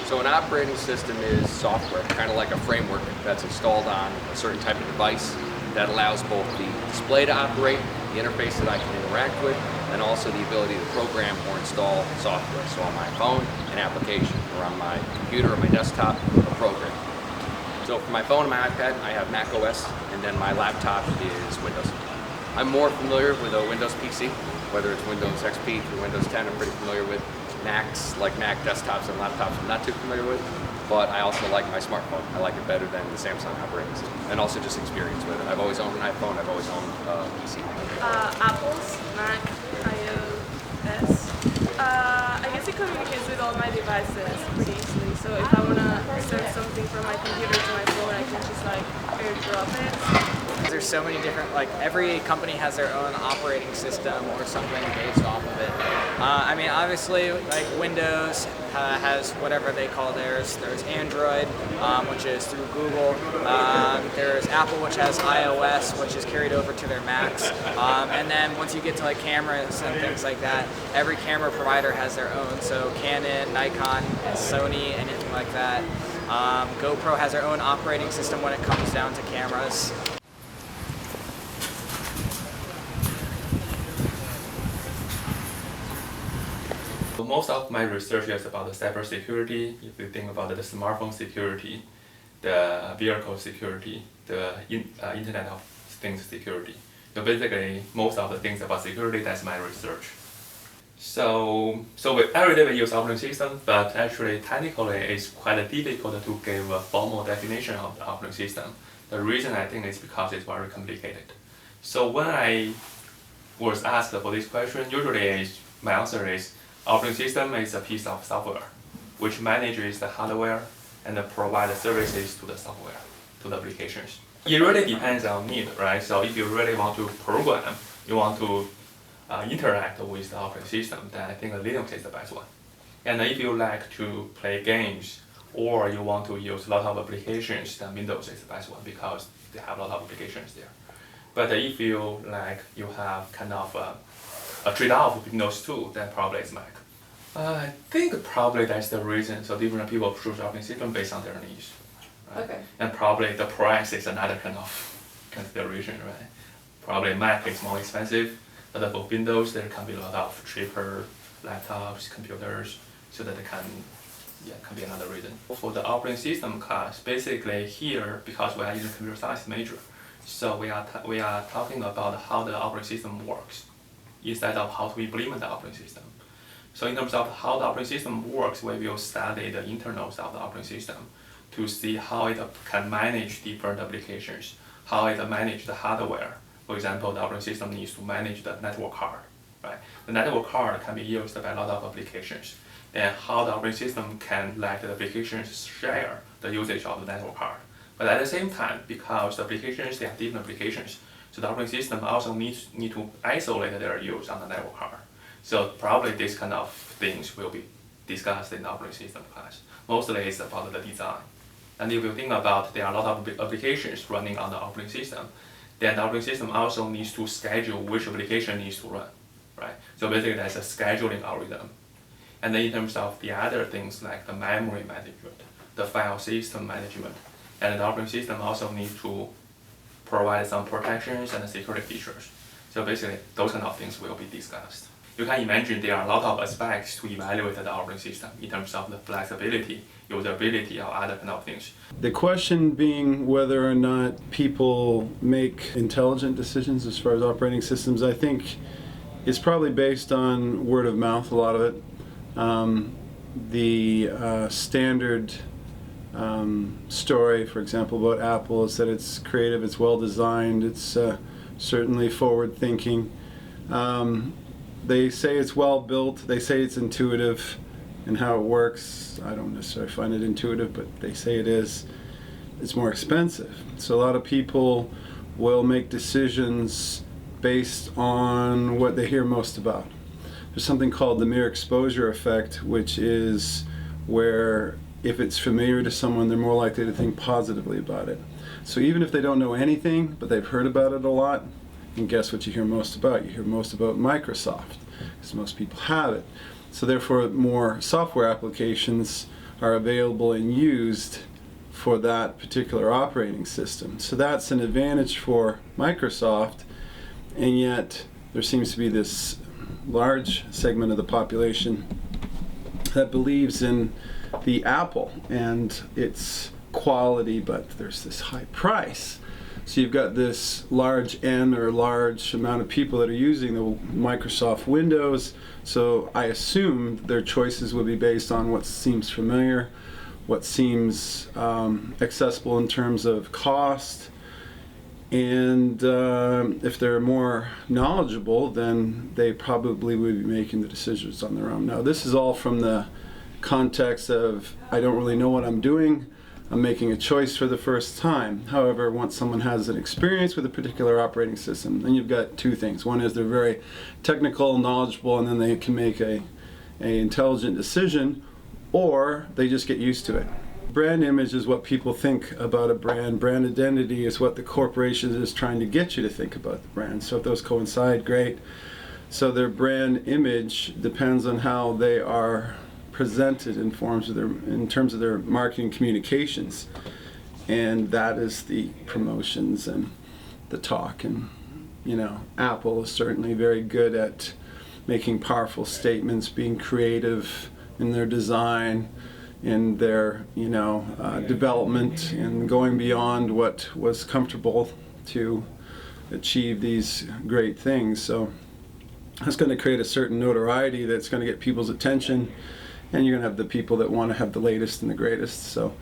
So an operating system is software, kind of like a framework that's installed on a certain type of device that allows both the display to operate, the interface that I can interact with, and also the ability to program or install software. So on my phone, an application, or on my computer or my desktop, a program. So for my phone and my iPad, I have Mac OS, and then my laptop is Windows. I'm more familiar with a Windows PC, whether it's Windows XP through Windows 10, I'm pretty familiar with. Macs, like Mac desktops and laptops, I'm not too familiar with, but I also like my smartphone. I like it better than the Samsung operating system, and also just experience with it. I've always owned an iPhone, I've always owned a PC. Apple's Mac, iOS. I guess it communicates with all my devices pretty easily, so if I want to send something from my computer to my phone, I can just like airdrop it. There's so many different, like every company has their own operating system or something based off of it. I mean, obviously, like Windows has whatever they call theirs. There's Android, which is through Google. There's Apple, which has iOS, which is carried over to their Macs. And then once you get to like cameras and things like that, every camera provider has their own. So Canon, Nikon, Sony, anything like that. GoPro has their own operating system when it comes down to cameras. Most of my research is about the cybersecurity. If you think about the smartphone security, the vehicle security, the Internet of Things security. So basically, most of the things about security, that's my research. So every day we use operating system, but actually technically it's quite difficult to give a formal definition of the operating system. The reason I think is because it's very complicated. So when I was asked for this question, usually my answer is operating system is a piece of software which manages the hardware and provides services to the software, to the applications. It really depends on need, right? So if you really want to program, you want to interact with the operating system, then I think Linux is the best one. And if you like to play games or you want to use a lot of applications, then Windows is the best one because they have a lot of applications there. But if you have kind of a trade-off with Windows 2, then probably it's Mac. I think probably that's the reason. So different people choose operating system based on their needs. Right? Okay. And probably the price is another kind of consideration, right? Probably Mac is more expensive, but for Windows there can be a lot of cheaper laptops, computers, so that it can be another reason. For the operating system class, basically here, because we are in a computer science major, so we are talking about how the operating system works instead of how to implement the operating system. So in terms of how the operating system works, we will study the internals of the operating system to see how it can manage different applications, how it manages the hardware. For example, the operating system needs to manage the network card, right? The network card can be used by a lot of applications. Then how the operating system can let the applications share the usage of the network card. But at the same time, because the applications, they are different applications, so the operating system also needs to isolate their use on the network card. So probably these kind of things will be discussed in the operating system class. Mostly it's about the design. And if you think about there are a lot of applications running on the operating system, then the operating system also needs to schedule which application needs to run, right? So basically that's a scheduling algorithm. And then in terms of the other things like the memory management, the file system management, and the operating system also needs to provide some protections and security features. So basically those kind of things will be discussed. You can imagine there are a lot of aspects to evaluate the operating system in terms of the flexibility, usability, or other kind of things. The question being whether or not people make intelligent decisions as far as operating systems, I think is probably based on word of mouth, a lot of it. The standard story, for example, about Apple is that it's creative, it's well designed, it's certainly forward thinking. They say it's well built, they say it's intuitive in how it works. I don't necessarily find it intuitive, but they say it is. It's more expensive. So a lot of people will make decisions based on what they hear most about. There's something called the mere exposure effect, which is where if it's familiar to someone, they're more likely to think positively about it. So even if they don't know anything, but they've heard about it a lot, and guess what you hear most about? You hear most about Microsoft, because most people have it. So therefore, more software applications are available and used for that particular operating system. So that's an advantage for Microsoft, and yet there seems to be this large segment of the population that believes in the Apple and its quality, but there's this high price. So you've got this large N or large amount of people that are using the Microsoft Windows. So I assume their choices will be based on what seems familiar, what seems accessible in terms of cost. And if they're more knowledgeable, then they probably would be making the decisions on their own. Now, this is all from the context of, I don't really know what I'm doing. I'm making a choice for the first time. However, once someone has an experience with a particular operating system, then you've got two things. One is they're very technical, knowledgeable, and then they can make a intelligent decision, or they just get used to it. Brand image is what people think about a brand. Brand identity is what the corporation is trying to get you to think about the brand. So if those coincide, great. So their brand image depends on how they are presented in terms of their marketing communications, and that is the promotions and the talk. And Apple is certainly very good at making powerful statements, being creative in their design, in their development, and going beyond what was comfortable to achieve these great things. So that's going to create a certain notoriety that's going to get people's attention, and you're going to have the people that want to have the latest and the greatest. So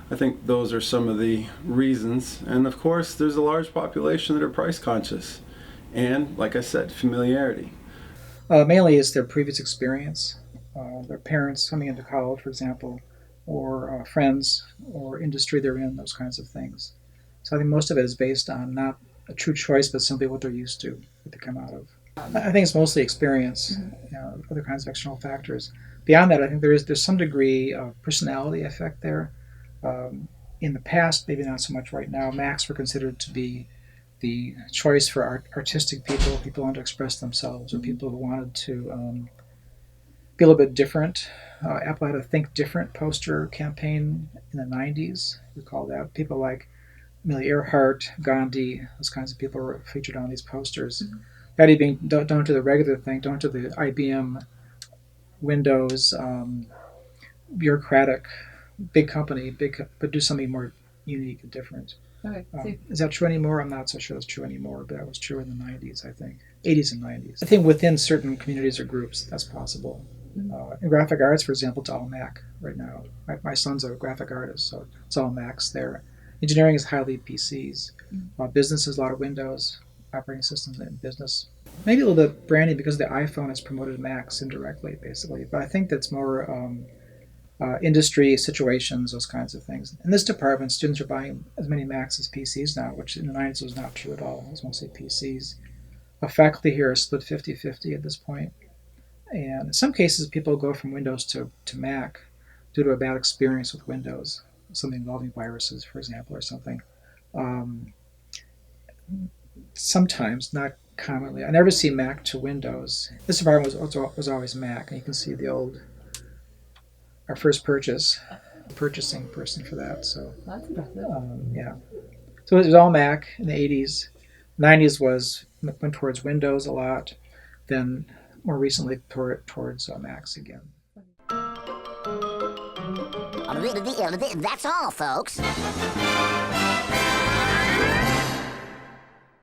I think those are some of the reasons. And of course, there's a large population that are price conscious. And like I said, familiarity. Mainly is their previous experience, their parents coming into college, for example, or friends, or industry they're in, those kinds of things. So I think most of it is based on not a true choice, but simply what they're used to, what they come out of. I think it's mostly experience, other kinds of external factors. Beyond that, I think there's some degree of personality effect there. In the past, maybe not so much right now, Macs were considered to be the choice for artistic people who wanted to express themselves, or people who wanted to be a little bit different. Apple had a Think Different poster campaign in the 90s. Recall that. People like Amelia Earhart, Gandhi, those kinds of people were featured on these posters. That even don't do the regular thing, don't do the IBM, Windows, bureaucratic, big company, but do something more unique and different. Okay. Is that true anymore? I'm not so sure that's true anymore, but that was true in the 90s, I think. 80s and 90s. I think within certain communities or groups, that's possible. In graphic arts, for example, it's all Mac right now. My son's a graphic artist, so it's all Macs there. Engineering is highly PCs. Business is a lot of Windows, operating systems in business. Maybe a little bit branding because the iPhone has promoted Macs indirectly, basically. But I think that's more industry situations, those kinds of things. In this department, students are buying as many Macs as PCs now, which in the 90s was not true at all. It was mostly PCs. Faculty here are split 50-50 at this point. And in some cases, people go from Windows to Mac due to a bad experience with Windows, something involving viruses, for example, or something. Sometimes, not commonly. I never see Mac to Windows. This department was always Mac, and you can see our first purchasing person for that. So That's impressive. yeah. So it was all Mac in the 80s. 90s went towards Windows a lot, then more recently towards Macs again. That's all, folks.